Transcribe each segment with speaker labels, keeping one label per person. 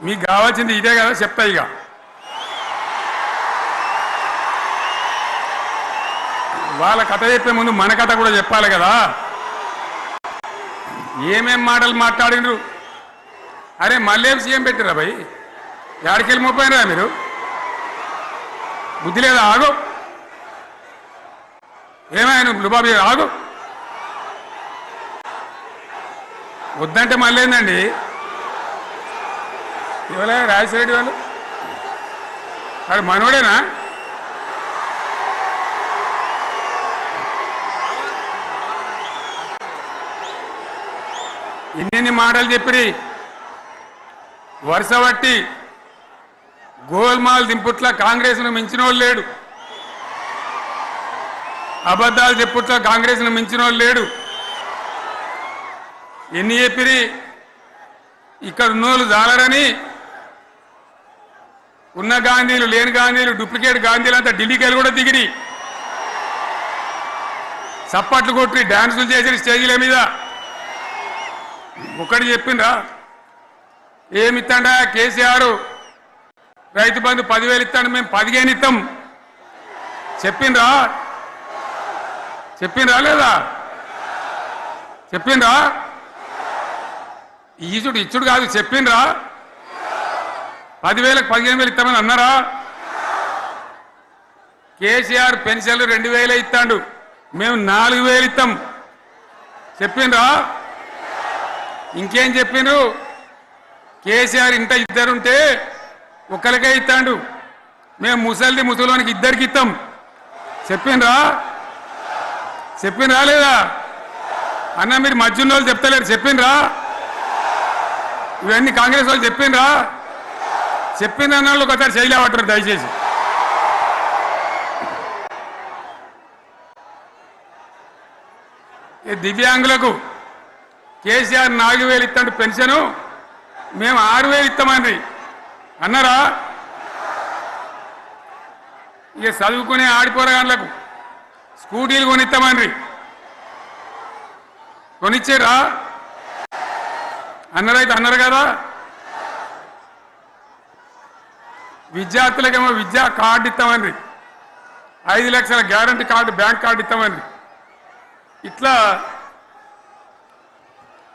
Speaker 1: మీకు కావాల్సింది ఇదే కదా చెప్తా ఇక వాళ్ళ కథ చెప్పే ముందు మన కథ కూడా చెప్పాలి కదా ఏమేం మాటలు మాట్లాడినరు అరే మళ్ళీ సీఎం పెట్టిరా భయ్ ఎక్కడికెళ్ళి మోపోయినరా మీరు బుద్ధి లేదా ఆగు ఏమైనా లుబాబు ఆగు వద్దంటే మళ్ళీ ఏందండి ఇవాళ రాజశేఖరెడ్డి వాళ్ళు అది మనోడేనా ఇన్ని మాటలు చెప్పి వరుస బట్టి గోల్మాల్ దింపుట్ల కాంగ్రెస్ను మించిన వాళ్ళు లేడు అబద్ధాలు చెప్పుట్ల కాంగ్రెస్ను మించిన వాళ్ళు లేడు ఎన్ని చెప్పిరి ఇక్కడ ఉన్నోళ్ళు జాలరని ఉన్న గాంధీలు లేని గాంధీలు డూప్లికేట్ గాంధీలు అంతా ఢిల్లీకి వెళ్ళి కూడా దిగిరి చప్పట్లు కొట్టి డాన్సులు చేసిన స్టేజీల మీద ఒకటి చెప్పిండ్రా ఏమిత్తాడా కేసీఆర్ రైతు బంధు 10,000 ఇస్తాడు మేము 15 ఇస్తాం చెప్పిండ్రా లేదా చెప్పిండ్రా ఇచ్చుడు కాదు చెప్పిండ్రా 10,000కు 15,000 ఇస్తామని అన్నారా కేసీఆర్ పెన్షన్లు 2,000 ఇస్తాడు మేము 4,000 ఇస్తాం చెప్పిండ్రా ఇంకేం చెప్పిండ్రు కేసీఆర్ ఇంత ఇద్దరుంటే ఒక్కరికే ఇస్తాడు మేము ముసలివానికి ఇద్దరికి ఇస్తాం చెప్పిండ్రా లేదా అన్న మీరు మధ్యన్న వాళ్ళు చెప్తలేరు చెప్పిండ్రా ఇవన్నీ కాంగ్రెస్ వాళ్ళు చెప్పిండ్రా చెప్పింది అన్న వాళ్ళు ఒకసారి చేయలేవట్టారు దయచేసి దివ్యాంగులకు కేసీఆర్ 4,000 ఇస్తాడు పెన్షను మేము 6,000 ఇస్తామని అన్నారా ఇక చదువుకునే ఆడిపోరగాళ్ళకు స్కూటీలు కొనిస్తామని కొనిచ్చారా అన్నారైతే అన్నారు కదా విద్యార్థులకేమో విద్యా కార్డు ఇస్తామని 5 లక్షల గ్యారంటీ కార్డు బ్యాంక్ కార్డు ఇస్తామని ఇట్లా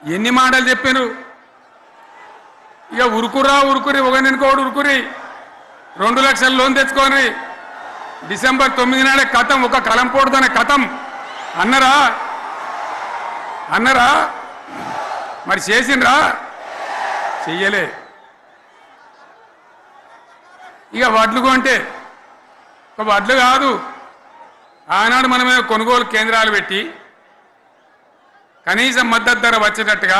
Speaker 1: ఎన్ని మాటలు చెప్పారు ఇక ఉరుకురి ఒకరినికోడు ఉరుకురి 2 లక్షల లోన్ తెచ్చుకొని డిసెంబర్ 9 నాడే కథం ఒక కలంపోడుతోనే కథం అన్నరా మరి చేసిండ్రా చెయ్యలే ఇక వడ్లు కొంటే ఒక వడ్లు కాదు ఆనాడు మనమే కొనుగోలు కేంద్రాలు పెట్టి కనీసం మద్దతు ధర వచ్చేటట్టుగా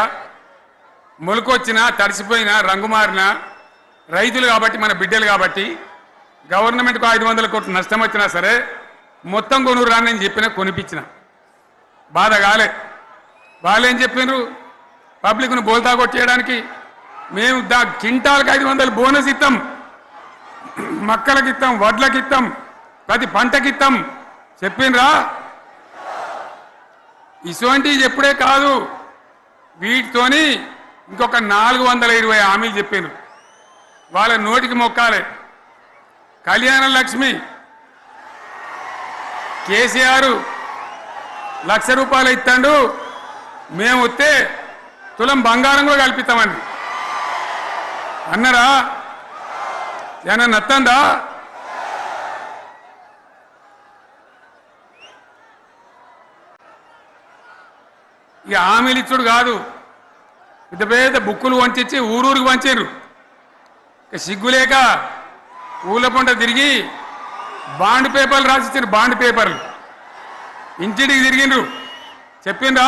Speaker 1: మొలకొచ్చినా తడిసిపోయినా రంగు మారినా రైతులు కాబట్టి మన బిడ్డలు కాబట్టి గవర్నమెంట్కు 500 కోట్ల నష్టం వచ్చినా సరే మొత్తం కొనురాని నేను చెప్పినా కొనిపించిన బాధ కాలే వాళ్ళేం చెప్పినారు పబ్లిక్ను బోల్తా కొట్టేయడానికి మేము కింటాలకు 500 బోనస్ ఇస్తాం మక్కలకి ఇస్తాం వడ్లకి ఇస్తాం ప్రతి పంటకి ఇస్తాం చెప్పిండ్రా ఇటువంటివి చెప్పుడే కాదు వీటితోని ఇంకొక 420 హామీలు చెప్పారు వాళ్ళ నోటికి మొక్కాలే కళ్యాణ లక్ష్మి కేసీఆర్ ₹1,00,000 ఇస్తాడు మేము వస్తే తులం బంగారం కూడా కల్పిస్తామని అన్నారా ఏమన్నా నత్తందా ఇక హామీలు ఇచ్చుడు కాదు పెద్ద పెద్ద బుక్కులు వంచి ఊరూరికి వంచారు ఇక సిగ్గులేక ఊళ్ళ పంట తిరిగి బాండ్ పేపర్లు రాసిచ్చారు బాండ్ పేపర్లు ఇంటికి తిరిగిండ్రు చెప్పిండ్రా